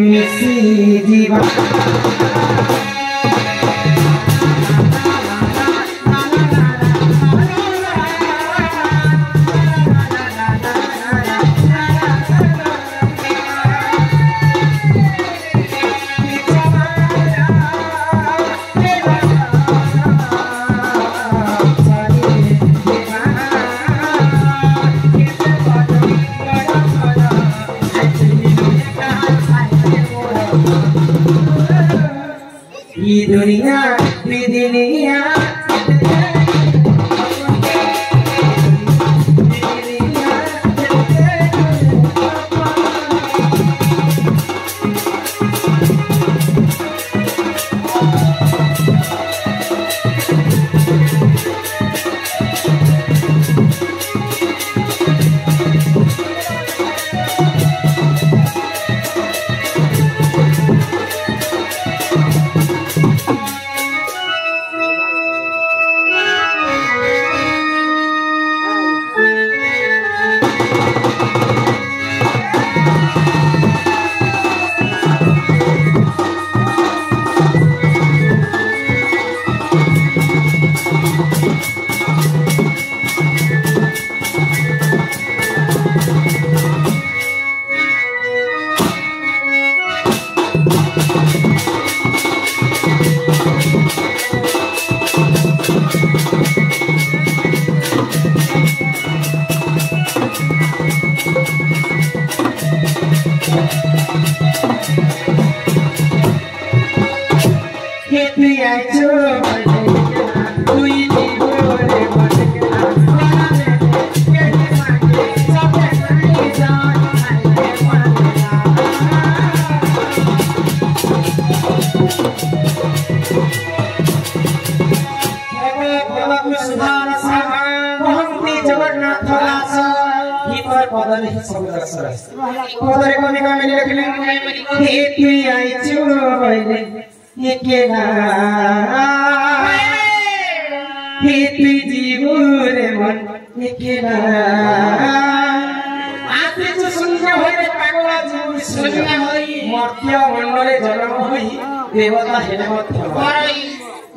मिसी जीवा दुनिया दुनिया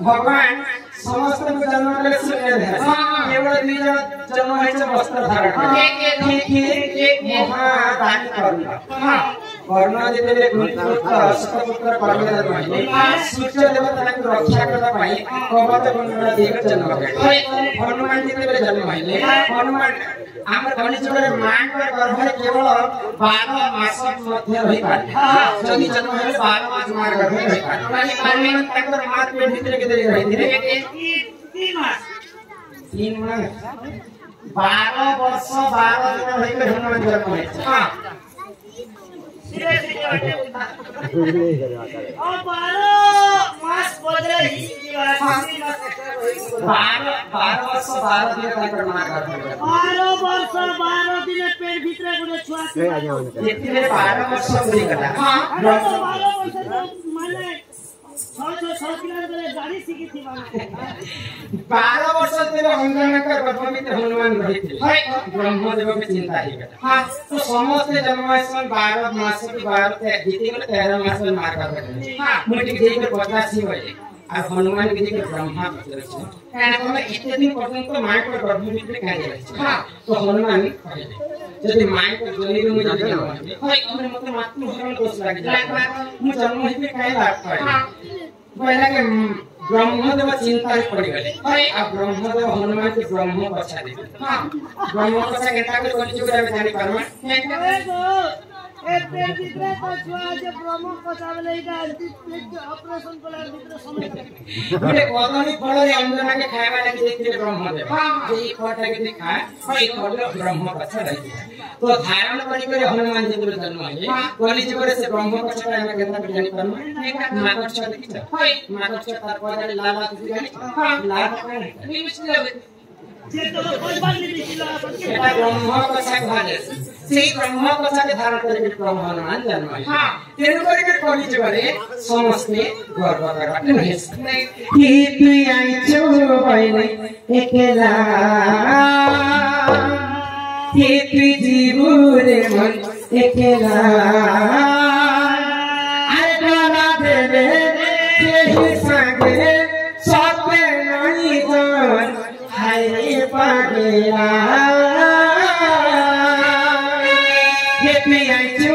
भगवान समस्त जन्म केवल निज जन्म वस्त्र धारण महादान कर्ण जिते पुत्र सूर्य देवता रक्षा करने कवच कुंडल देव जन्म हनुमान जिते जन्म हनुमान आम गणेश माँ गर्भ केवल 12 मास रही पारे जदि जन्म 12 मास माँ गर्भ रही पारे माँ पेट भीतर के रही 3 मास 12 वर्ष 12 दिन रही हनुमान जन्म हनुमान ब्रह्मदेव में चिंता तो समस्त जन्म 12 मास 13 मास मार हनुमान ब्रह्मा इतने दिन पर्यंत माँ को गर्भ भीतर तो हनुमान जब माँ को जोनी में मत मातृहरण दोष लगे जन्म कहीं लाभ पाए ब्रह्मदेव चिंता पड़ गए ब्रह्मदेव हनुमान के ब्रह्म कछा दे ब्रह्म कछा केता कर जानी पारमा कदली फल अंजना के खावा लगे देखिए ब्रह्मदेव फलटा के खा ब्रह्म कछा रही तो धारण कर हनुमान जी जन्म कली जुग से ब्रह्म कछा जानी पारमा मागछ देखिछ मागछ लाला ब्रह्म कछा से ब्रह्म कछा के धारण कर ब्रह्म हनुमान जन्म तेणु कली जुग समस्ते गर्व bagela let me I do